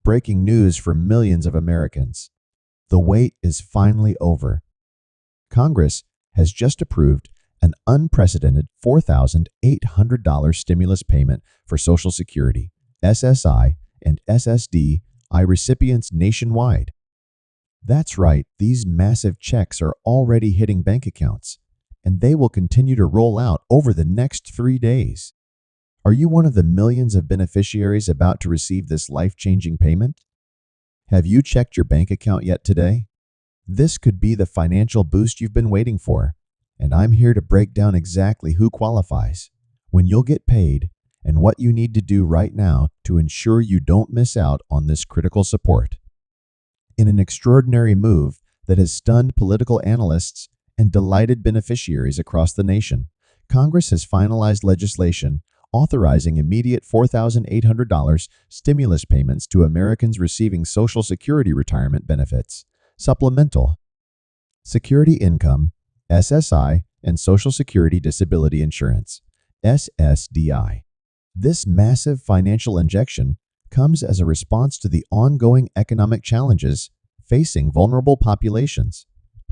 Breaking news for millions of Americans. The wait is finally over. Congress has just approved an unprecedented $4,800 stimulus payment for Social Security, SSI, and SSDI recipients nationwide. That's right, these massive checks are already hitting bank accounts, and they will continue to roll out over the next 3 days. Are you one of the millions of beneficiaries about to receive this life-changing payment? Have you checked your bank account yet today? This could be the financial boost you've been waiting for, and I'm here to break down exactly who qualifies, when you'll get paid, and what you need to do right now to ensure you don't miss out on this critical support. In an extraordinary move that has stunned political analysts and delighted beneficiaries across the nation, Congress has finalized legislation authorizing immediate $4,800 stimulus payments to Americans receiving Social Security retirement benefits, supplemental security income, SSI, and Social Security Disability Insurance, SSDI. This massive financial injection comes as a response to the ongoing economic challenges facing vulnerable populations,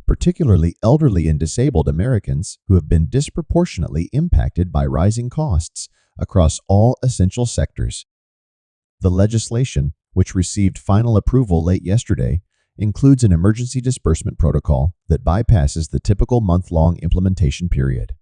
particularly elderly and disabled Americans who have been disproportionately impacted by rising costs across all essential sectors. The legislation, which received final approval late yesterday, includes an emergency disbursement protocol that bypasses the typical month-long implementation period.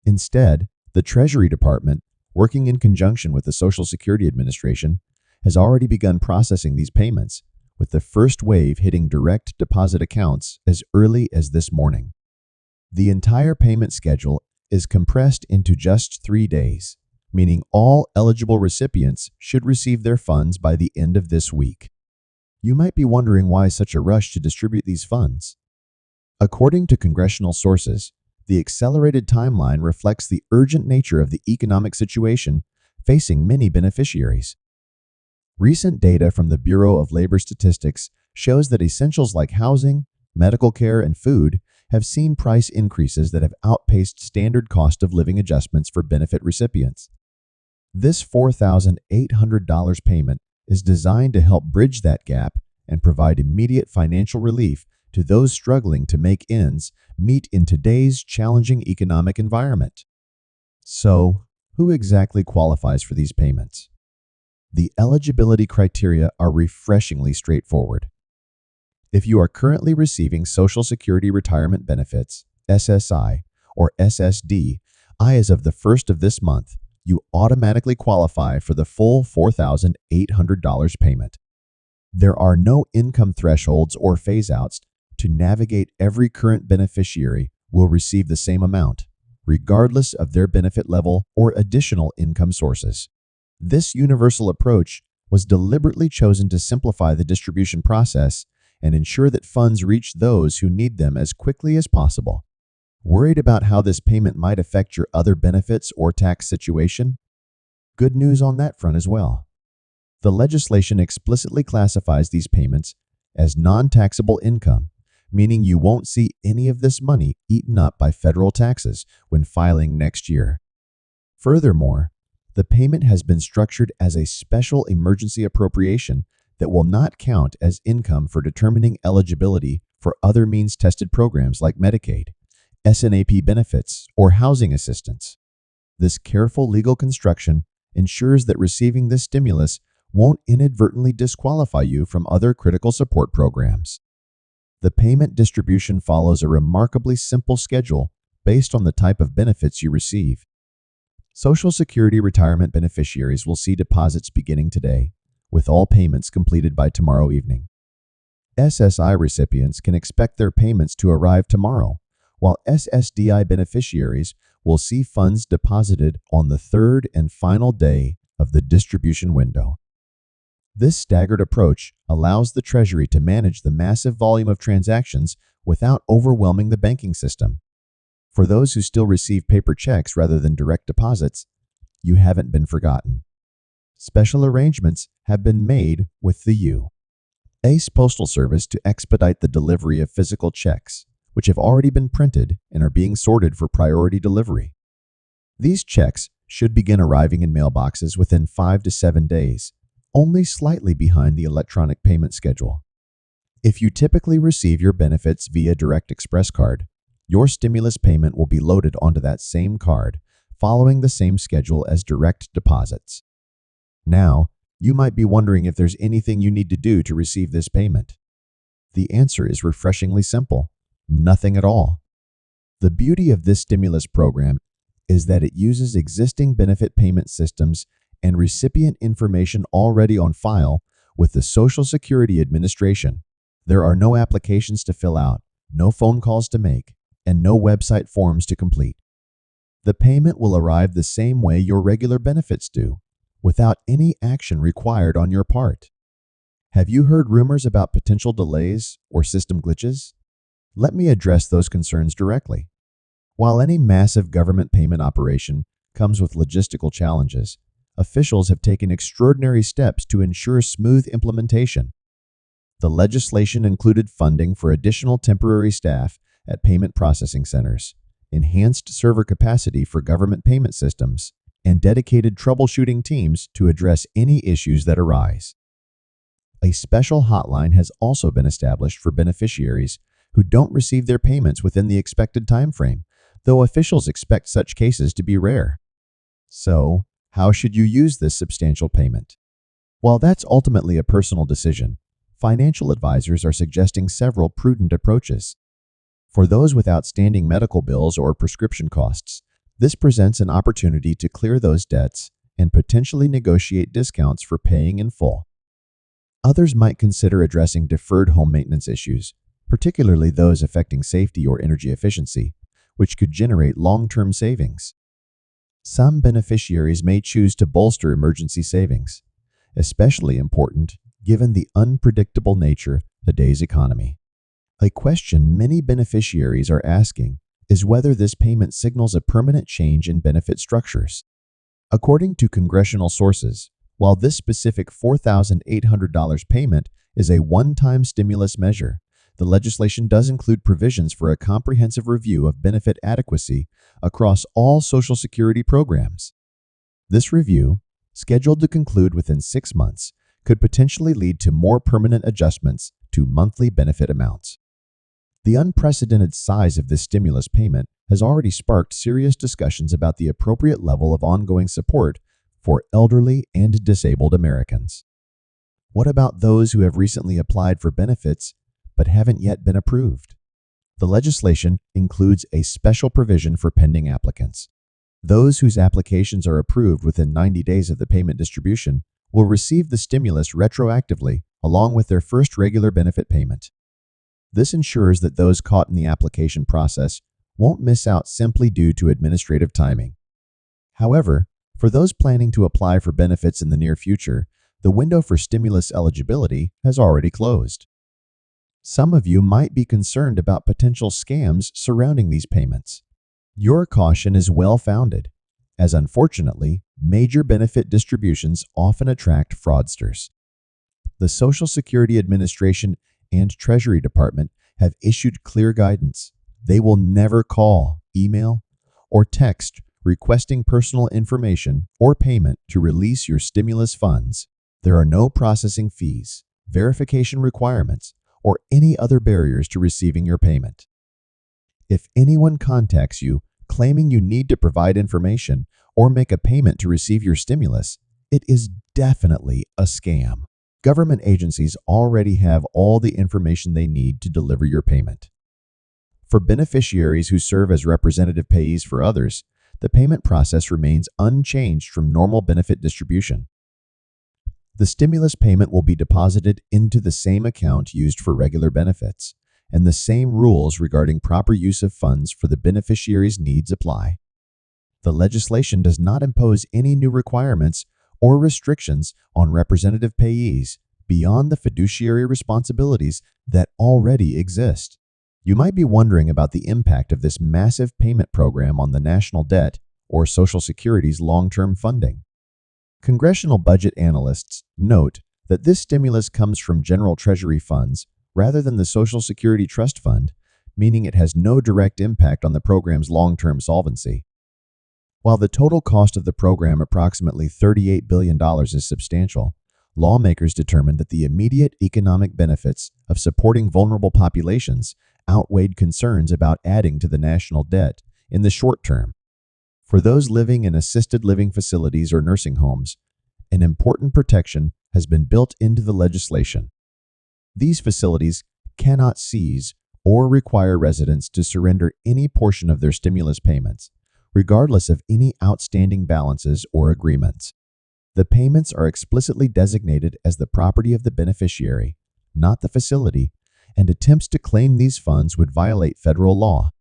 Instead, the Treasury Department, working in conjunction with the Social Security Administration, has already begun processing these payments, with the first wave hitting direct deposit accounts as early as this morning. The entire payment schedule is compressed into just 3 days, meaning all eligible recipients should receive their funds by the end of this week. You might be wondering why such a rush to distribute these funds. According to congressional sources, the accelerated timeline reflects the urgent nature of the economic situation facing many beneficiaries. Recent data from the Bureau of Labor Statistics shows that essentials like housing, medical care, and food have seen price increases that have outpaced standard cost of living adjustments for benefit recipients. This $4,800 payment is designed to help bridge that gap and provide immediate financial relief to those struggling to make ends meet in today's challenging economic environment. So, who exactly qualifies for these payments? The eligibility criteria are refreshingly straightforward. If you are currently receiving Social Security retirement benefits, SSI, or SSDI, as of the 1st of this month, you automatically qualify for the full $4,800 payment. There are no income thresholds or phase-outs to navigate. Every current beneficiary will receive the same amount, regardless of their benefit level or additional income sources. This universal approach was deliberately chosen to simplify the distribution process and ensure that funds reach those who need them as quickly as possible. Worried about how this payment might affect your other benefits or tax situation? Good news on that front as well. The legislation explicitly classifies these payments as non-taxable income, meaning you won't see any of this money eaten up by federal taxes when filing next year. Furthermore, the payment has been structured as a special emergency appropriation that will not count as income for determining eligibility for other means-tested programs like Medicaid, SNAP benefits, or housing assistance. This careful legal construction ensures that receiving this stimulus won't inadvertently disqualify you from other critical support programs. The payment distribution follows a remarkably simple schedule based on the type of benefits you receive. Social Security retirement beneficiaries will see deposits beginning today, with all payments completed by tomorrow evening. SSI recipients can expect their payments to arrive tomorrow, while SSDI beneficiaries will see funds deposited on the third and final day of the distribution window. This staggered approach allows the Treasury to manage the massive volume of transactions without overwhelming the banking system. For those who still receive paper checks rather than direct deposits, you haven't been forgotten. Special arrangements have been made with the U.S. Postal Service to expedite the delivery of physical checks, which have already been printed and are being sorted for priority delivery. These checks should begin arriving in mailboxes within 5 to 7 days, only slightly behind the electronic payment schedule. If you typically receive your benefits via Direct Express card, your stimulus payment will be loaded onto that same card, following the same schedule as direct deposits. Now, you might be wondering if there's anything you need to do to receive this payment. The answer is refreshingly simple: nothing at all. The beauty of this stimulus program is that it uses existing benefit payment systems and recipient information already on file with the Social Security Administration. There are no applications to fill out, no phone calls to make, and no website forms to complete. The payment will arrive the same way your regular benefits do, without any action required on your part. Have you heard rumors about potential delays or system glitches? Let me address those concerns directly. While any massive government payment operation comes with logistical challenges, officials have taken extraordinary steps to ensure smooth implementation. The legislation included funding for additional temporary staff at payment processing centers, enhanced server capacity for government payment systems, and dedicated troubleshooting teams to address any issues that arise. A special hotline has also been established for beneficiaries who don't receive their payments within the expected time frame, though officials expect such cases to be rare. So, how should you use this substantial payment? While that's ultimately a personal decision, financial advisors are suggesting several prudent approaches. For those with outstanding medical bills or prescription costs, this presents an opportunity to clear those debts and potentially negotiate discounts for paying in full. Others might consider addressing deferred home maintenance issues, particularly those affecting safety or energy efficiency, which could generate long-term savings. Some beneficiaries may choose to bolster emergency savings, especially important given the unpredictable nature of today's economy. A question many beneficiaries are asking is whether this payment signals a permanent change in benefit structures. According to congressional sources, while this specific $4,800 payment is a one-time stimulus measure, the legislation does include provisions for a comprehensive review of benefit adequacy across all Social Security programs. This review, scheduled to conclude within 6 months, could potentially lead to more permanent adjustments to monthly benefit amounts. The unprecedented size of this stimulus payment has already sparked serious discussions about the appropriate level of ongoing support for elderly and disabled Americans. What about those who have recently applied for benefits but haven't yet been approved? The legislation includes a special provision for pending applicants. Those whose applications are approved within 90 days of the payment distribution will receive the stimulus retroactively along with their first regular benefit payment. This ensures that those caught in the application process won't miss out simply due to administrative timing. However, for those planning to apply for benefits in the near future, the window for stimulus eligibility has already closed. Some of you might be concerned about potential scams surrounding these payments. Your caution is well-founded, as unfortunately, major benefit distributions often attract fraudsters. The Social Security Administration and Treasury Department have issued clear guidance. They will never call, email, or text requesting personal information or payment to release your stimulus funds. There are no processing fees, verification requirements, or any other barriers to receiving your payment. If anyone contacts you claiming you need to provide information or make a payment to receive your stimulus, it is definitely a scam. Government agencies already have all the information they need to deliver your payment. For beneficiaries who serve as representative payees for others, the payment process remains unchanged from normal benefit distribution. The stimulus payment will be deposited into the same account used for regular benefits, and the same rules regarding proper use of funds for the beneficiary's needs apply. The legislation does not impose any new requirements or restrictions on representative payees beyond the fiduciary responsibilities that already exist. You might be wondering about the impact of this massive payment program on the national debt or Social Security's long-term funding. Congressional budget analysts note that this stimulus comes from general Treasury funds rather than the Social Security Trust Fund, meaning it has no direct impact on the program's long-term solvency. While the total cost of the program, approximately $38 billion, is substantial, lawmakers determined that the immediate economic benefits of supporting vulnerable populations outweighed concerns about adding to the national debt in the short term. For those living in assisted living facilities or nursing homes, an important protection has been built into the legislation. These facilities cannot seize or require residents to surrender any portion of their stimulus payments, regardless of any outstanding balances or agreements. The payments are explicitly designated as the property of the beneficiary, not the facility, and attempts to claim these funds would violate federal law.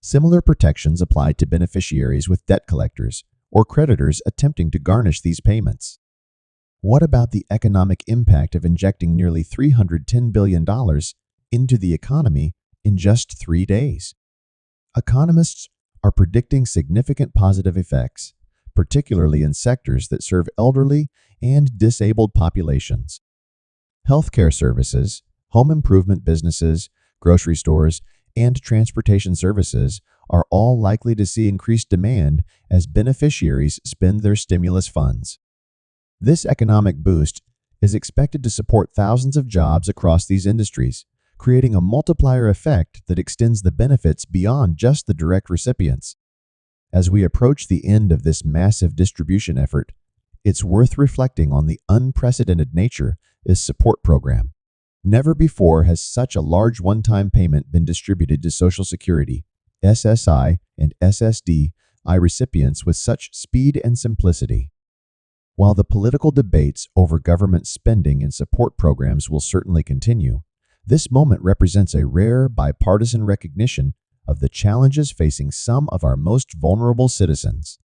Similar protections apply to beneficiaries with debt collectors or creditors attempting to garnish these payments. What about the economic impact of injecting nearly $310 billion into the economy in just 3 days? Economists are predicting significant positive effects, particularly in sectors that serve elderly and disabled populations. Healthcare services, home improvement businesses, grocery stores, and transportation services are all likely to see increased demand as beneficiaries spend their stimulus funds. This economic boost is expected to support thousands of jobs across these industries, creating a multiplier effect that extends the benefits beyond just the direct recipients. As we approach the end of this massive distribution effort, it's worth reflecting on the unprecedented nature of this support program. Never before has such a large one-time payment been distributed to Social Security, SSI, and SSDI recipients with such speed and simplicity. While the political debates over government spending and support programs will certainly continue, this moment represents a rare bipartisan recognition of the challenges facing some of our most vulnerable citizens.